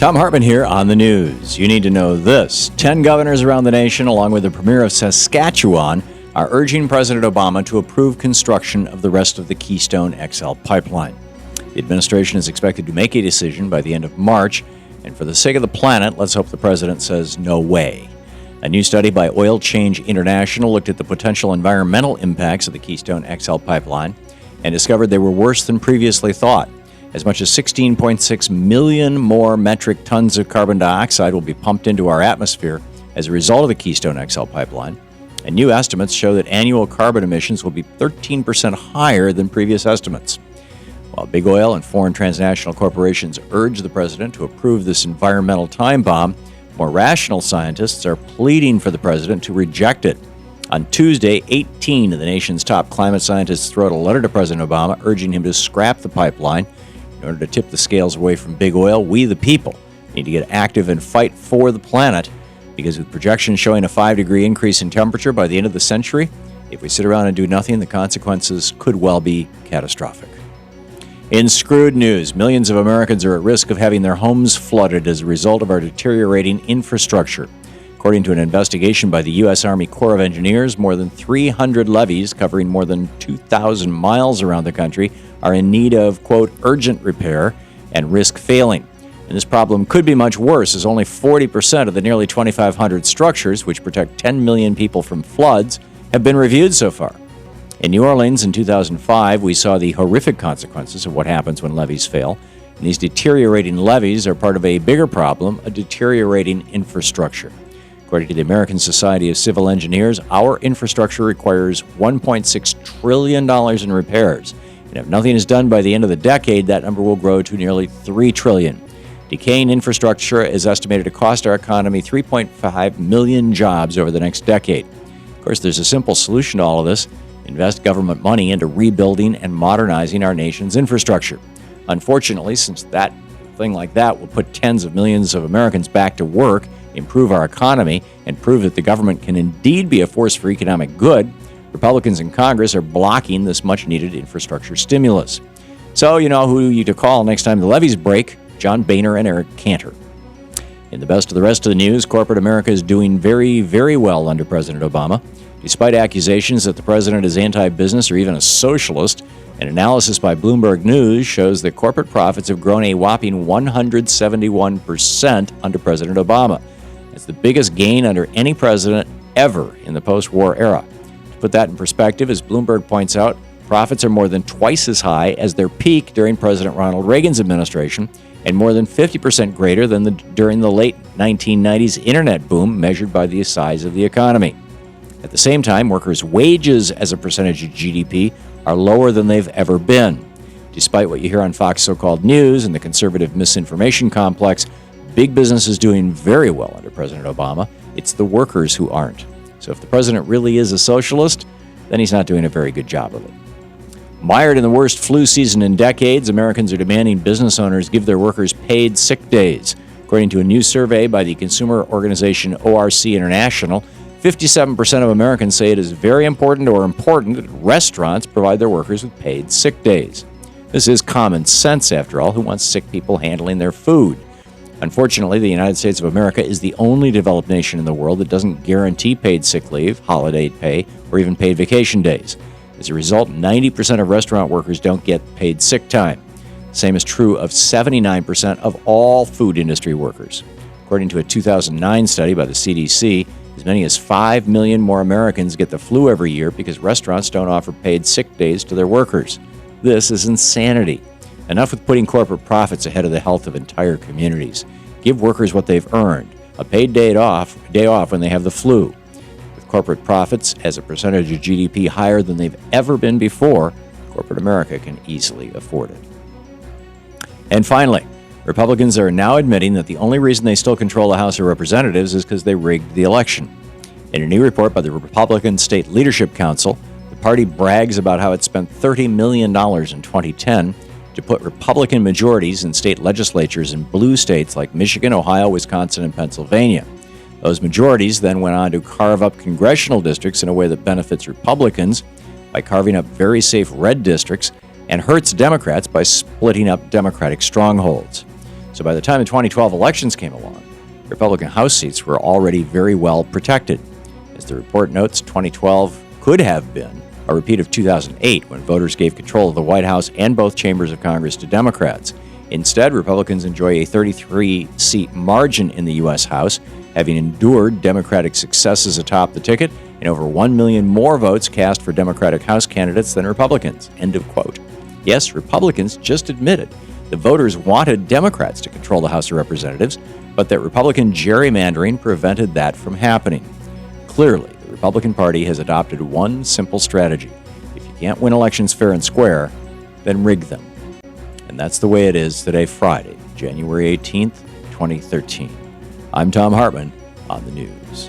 Thom Hartmann here on the news. You need to know this. 10 governors around the nation, along with the Premier of Saskatchewan, are urging President Obama to approve construction of the rest of the Keystone XL pipeline. The administration is expected to make a decision by the end of March, and for the sake of the planet, let's hope the president says no way. A new study by Oil Change International looked at the potential environmental impacts of the Keystone XL pipeline and discovered they were worse than previously thought. As much as 16.6 million more metric tons of carbon dioxide will be pumped into our atmosphere as a result of the Keystone XL pipeline, and new estimates show that annual carbon emissions will be 13% higher than previous estimates. While big oil and foreign transnational corporations urge the president to approve this environmental time bomb, more rational scientists are pleading for the president to reject it. On Tuesday, 18 of the nation's top climate scientists wrote a letter to President Obama urging him to scrap the pipeline. In order to tip the scales away from big oil, we, the people, need to get active and fight for the planet, because with projections showing a 5-degree increase in temperature by the end of the century, if we sit around and do nothing, the consequences could well be catastrophic. In screwed news, millions of Americans are at risk of having their homes flooded as a result of our deteriorating infrastructure. According to an investigation by the U.S. Army Corps of Engineers, more than 300 levees covering more than 2,000 miles around the country are in need of, quote, urgent repair and risk failing. And this problem could be much worse, as only 40% of the nearly 2,500 structures, which protect 10 million people from floods, have been reviewed so far. In New Orleans in 2005, we saw the horrific consequences of what happens when levees fail. And these deteriorating levees are part of a bigger problem, a deteriorating infrastructure. According to the American Society of Civil Engineers, our infrastructure requires $1.6 trillion in repairs. And if nothing is done by the end of the decade, that number will grow to nearly $3 trillion. Decaying infrastructure is estimated to cost our economy 3.5 million jobs over the next decade. Of course, there's a simple solution to all of this. Invest government money into rebuilding and modernizing our nation's infrastructure. Unfortunately, since that thing like that will put tens of millions of Americans back to work, improve our economy, and prove that the government can indeed be a force for economic good, Republicans in Congress are blocking this much-needed infrastructure stimulus. So you know who you to call next time the levees break: John Boehner and Eric Cantor. In the best of the rest of the news, corporate America is doing very, very well under President Obama. Despite accusations that the president is anti-business or even a socialist, an analysis by Bloomberg News shows that corporate profits have grown a whopping 171% under President Obama. That's the biggest gain under any president ever in the post-war era. To put that in perspective, as Bloomberg points out, profits are more than twice as high as their peak during President Ronald Reagan's administration, and more than 50% greater than during the late 1990s internet boom measured by the size of the economy. At the same time, workers' wages as a percentage of GDP are lower than they've ever been. Despite what you hear on Fox so-called news and the conservative misinformation complex, big business is doing very well under President Obama. It's the workers who aren't. So if the president really is a socialist, then he's not doing a very good job of it. Mired in the worst flu season in decades, Americans are demanding business owners give their workers paid sick days. According to a new survey by the consumer organization ORC International, 57% of Americans say it is very important or important that restaurants provide their workers with paid sick days. This is common sense, after all. Who wants sick people handling their food? Unfortunately, the United States of America is the only developed nation in the world that doesn't guarantee paid sick leave, holiday pay, or even paid vacation days. As a result, 90% of restaurant workers don't get paid sick time. The same is true of 79% of all food industry workers. According to a 2009 study by the CDC, as many as 5 million more Americans get the flu every year because restaurants don't offer paid sick days to their workers. This is insanity. Enough with putting corporate profits ahead of the health of entire communities. Give workers what they've earned, a paid day off when they have the flu. With corporate profits as a percentage of GDP higher than they've ever been before, corporate America can easily afford it. And finally, Republicans are now admitting that the only reason they still control the House of Representatives is because they rigged the election. In a new report by the Republican State Leadership Council, the party brags about how it spent $30 million in 2010 to put Republican majorities in state legislatures in blue states like Michigan, Ohio, Wisconsin, and Pennsylvania. Those majorities then went on to carve up congressional districts in a way that benefits Republicans by carving up very safe red districts and hurts Democrats by splitting up Democratic strongholds. So by the time the 2012 elections came along, Republican House seats were already very well protected. As the report notes, 2012 could have been a repeat of 2008, when voters gave control of the White House and both chambers of Congress to Democrats. Instead, Republicans enjoy a 33-seat margin in the U.S. House, having endured Democratic successes atop the ticket and over 1 million more votes cast for Democratic House candidates than Republicans. End of quote. Yes, Republicans just admitted the voters wanted Democrats to control the House of Representatives, but that Republican gerrymandering prevented that from happening. Clearly, the Republican Party has adopted one simple strategy. If you can't win elections fair and square, then rig them. And that's the way it is today, Friday, January 18th, 2013. I'm Thom Hartmann on the news.